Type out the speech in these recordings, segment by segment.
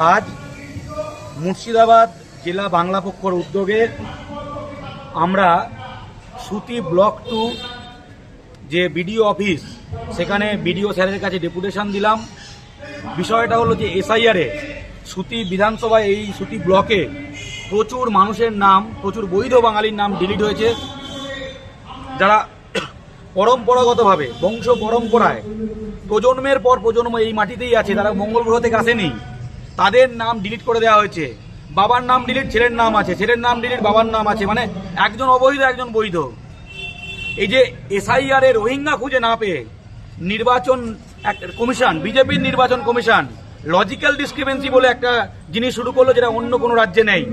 আজ মুর্শিদাবাদ জেলা বাংলা পক্ষর উদ্যোগে আমরা সুতি ব্লক 2 যে বিডিও অফিস সেখানে বিডিও স্যারের কাছে ডেপুটেশন দিলাম। বিষয়টা হলো যে এসআইআরে সুতি বিধানসভায় এই সুতি ব্লকে প্রচুর মানুষের নাম, প্রচুর বৈধ বাঙালির নাম ডিলিট হয়েছে, যারা পরম্পরাগতভাবে বংশ পরম্পরায় প্রজন্মের পর প্রজন্ম এই মাটিতেই আছে, তারা মঙ্গল গ্রহ থেকে আসেনি, তাদের নাম ডিলিট করে দেওয়া হয়েছে। বাবার নাম ডিলিট, ছেলের নাম আছে, ছেলের নাম ডিলিট, বাবার নাম আছে, মানে একজন অবৈধ একজন বৈধ। এই যে এসআইআর রোহিঙ্গা খুঁজে না পেয়ে নির্বাচন কমিশন, বিজেপির নির্বাচন কমিশন লজিক্যাল ডিসক্রিপেন্সি বলে একটা জিনিস শুরু করলো, যেটা অন্য কোনো রাজ্যে নেই।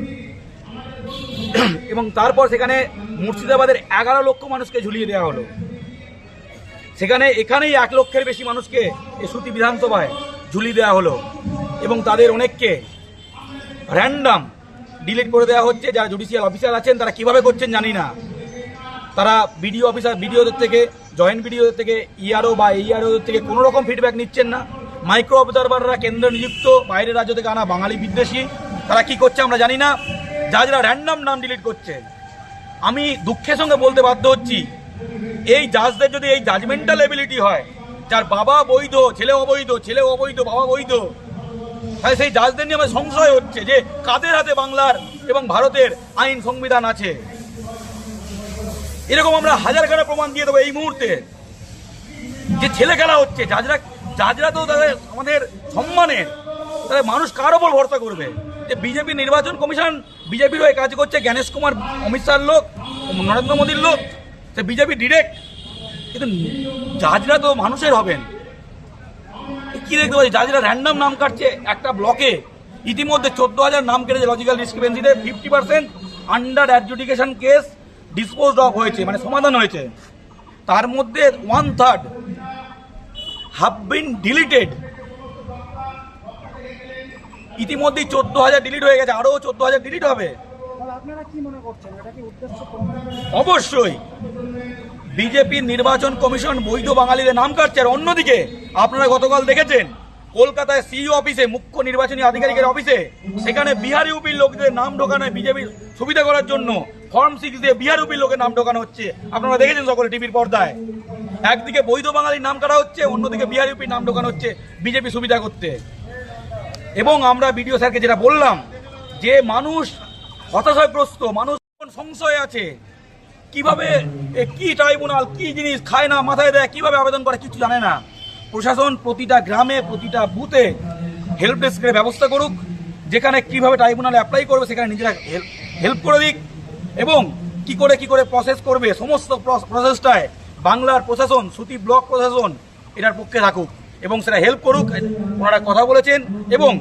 এবং তারপর সেখানে মুর্শিদাবাদের 11 লক্ষ মানুষকে ঝুলিয়ে দেওয়া হলো। এখানেই 1 লক্ষের বেশি মানুষকে এই সুতি বিধানসভায় ঝুলিয়ে দেওয়া হলো এবং তাদের অনেককে র্যান্ডাম ডিলিট করে দেওয়া হচ্ছে। যারা জুডিশিয়াল অফিসার আছেন তারা কিভাবে করছেন জানি না, তারা বিডিও অফিসার, বিডিওদের থেকে, জয়েন্ট বিডিওদের থেকে, ইআরও বা এইআরওদের থেকে কোনো রকম ফিডব্যাক নিচ্ছেন না। মাইক্রো অবজারভাররা কেন্দ্র নিযুক্ত, বাইরের রাজ্য থেকে আনা বাঙালি বিদ্বেষী, তারা কি করছে আমরা জানি না। যারা র্যান্ডাম নাম ডিলিট করছে, আমি দুঃখের সঙ্গে বলতে বাধ্য হচ্ছি, এই জাজদের যদি এই জাজমেন্টাল এবিলিটি হয়, যার বাবা বৈধ, ছেলে অবৈধ, ছেলে অবৈধ, বাবা বৈধ, তাহলে সেই জাজদের নিয়ে আমার সংশয় হচ্ছে যে কাদের হাতে বাংলার এবং ভারতের আইন সংবিধান আছে। এরকম আমরা হাজারখানা প্রমাণ দিয়ে দেবো এই মুহূর্তে যে ছেলে খেলা হচ্ছে। জাজরা তো তাদের আমাদের সম্মানের, তাহলে মানুষ কার ওপর ভরসা করবে? যে বিজেপি নির্বাচন কমিশন বিজেপির হয়ে কাজ করছে, জ্ঞানেশ কুমার অমিত শাহর লোক, নরেন্দ্র মোদীর লোক, সে বিজেপি ডিরেক্ট, কিন্তু জাজরা তো মানুষের হবেন। কি দেখতে পাচ্ছি, জাজরা র্যান্ডাম নাম কাটছে একটা ব্লকে। ইতিমধ্যে 14,000 নাম কেটেছে লজিক্যাল ডিসক্রিপেন্সিতে। 50% under adjudication case disposed of হয়েছে, মানে সমাধান হয়েছে। তার মধ্যে 1/3 হ্যাভ বিন ডিলিটেড। ইতিমধ্যে 14,000 ডিলিট হয়ে গেছে, আরো 14,000 ডিলিট হবে। অবশ্যই বিজেপির নির্বাচন কমিশন বৈধ বাঙালিদের নাম কাটছে। আর অন্যদিকে আপনারা গতকাল দেখেছেন কলকাতায় সিইও অফিসে, মুখ্য নির্বাচনী আধিকারিকের অফিসে, সেখানে বিহার ইউপির লোকদের নাম ঢোকানো, বিজেপির সুবিধা করার জন্য ফর্ম 6 দিয়ে বিহার ইউপির লোকের নাম ঢোকানো হচ্ছে। আপনারা দেখেছেন সকলে টিভির পর্দায়। একদিকে বৈধ বাঙালির নাম কাটা হচ্ছে, অন্যদিকে বিহার ইউপির নাম ঢোকানো হচ্ছে বিজেপি সুবিধা করতে। এবং আমরা বিডিও স্যারকে যেটা বললাম, যে মানুষ হতাশাগ্রস্ত, মানুষ সংশয় আছে, কিভাবে কি ট্রাইব্যুনাল কি জিনিস খায় না, মাথায় দেয়, কিভাবে আবেদন করে কিছু জানে না। প্রশাসন প্রতিটা গ্রামে, প্রতিটা বুথে হেল্প ডেস্কের ব্যবস্থা করুক, যেখানে কিভাবে ট্রাইব্যুনালে অ্যাপ্লাই করবে সেখানে নিজেরা হেল্প করে দিক, এবং কি করে প্রসেস করবে সমস্ত প্রসেসটায় বাংলার প্রশাসন, সুতি ব্লক প্রশাসন এটার পক্ষে থাকুক এবং সেটা হেল্প করুক। ওনারা কথা বলেছেন এবং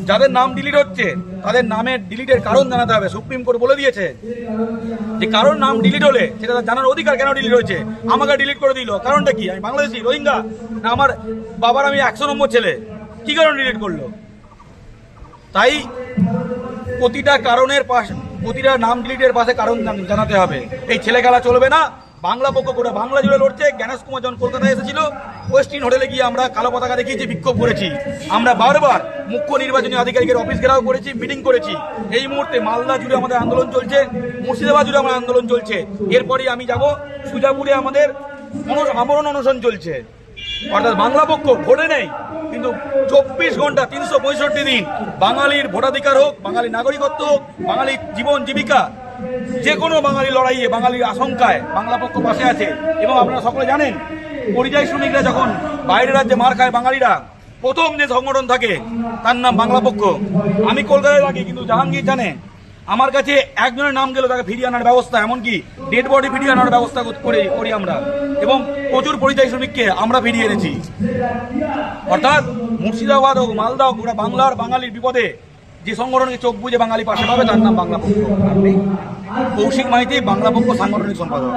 যাদের নাম ডিলিট হচ্ছে তাদের নামের ডিলিটের কারণ জানাতে হবে। সুপ্রিম কোর্ট বলে দিয়েছে যে কারণ নাম ডিলিট হলে সেটা জানার অধিকার, কেন ডিলিট হয়েছে। আমাকে ডিলিট করে দিল, কারণটা কি? আমি বাংলাদেশি, রোহিঙ্গা, না আমার বাবার আমি 100 নম্বর ছেলে, কি কারণ ডিলিট করলো? তাই প্রতিটা কারণের পাশে, প্রতিটা নাম ডিলিটের পাশে কারণ জানাতে হবে। এই ছেলে খেলা চলবে না। বাংলা পক্ষ করে বাংলা জুড়ে লড়ছে। জ্ঞানেশ কুমার যখন কলকাতায় এসেছিল, ওয়েস্টিন হোটেলে গিয়ে আমরা কালো পতাকা দেখিয়েছি, বিক্ষোভ করেছি। আমরা বারবার মুখ্য নির্বাচনী আধিকারিকের অফিস ঘেরাও করেছি, মিটিং করেছি। এই মুহূর্তে মালদা জুড়ে আমাদের আন্দোলন চলছে, মুর্শিদাবাদ জুড়ে আমাদের আন্দোলন চলছে। এরপরই আমি যাব সুজাপুরে, আমাদের আমরণ অনশন চলছে। অর্থাৎ বাংলা পক্ষ ভোটে নেই, কিন্তু 24 ঘন্টা 365 দিন বাঙালির ভোটাধিকার হোক, বাঙালি নাগরিকত্ব হোক, বাঙালির জীবন জীবিকা, যে কোনো বাঙালি লড়াইয়ে, বাঙালির আশঙ্কায় বাংলা পক্ষ পাশে আছে। এবং আপনারা সকলে জানেন, পরিযায়ী শ্রমিকরা যখন বাইরের রাজ্যে মার খায়, বাঙালিরা প্রথম যে সংগঠন থাকে তার নাম বাংলা পক্ষ। আমি কলকাতায় থাকি, কিন্তু জাহাঙ্গীর জানে আমার কাছে একজনের নাম গেল, তাকে ফিরিয়ে আনার ব্যবস্থা, এমনকি ডেড বডি ফিরিয়ে আনার ব্যবস্থা করি আমরা, এবং প্রচুর পরিযায়ী শ্রমিককে আমরা ফিরিয়ে এনেছি। অর্থাৎ মুর্শিদাবাদ হোক, মালদা হোক, ওরা বাংলার বাঙালির বিপদে যে সংগঠনকে চোখ বুঝে বাঙালি পাশে পাবে তার নাম বাংলা পক্ষ। কৌশিক মাইতি, বাংলা পক্ষ সাংগঠনিক সম্পাদক।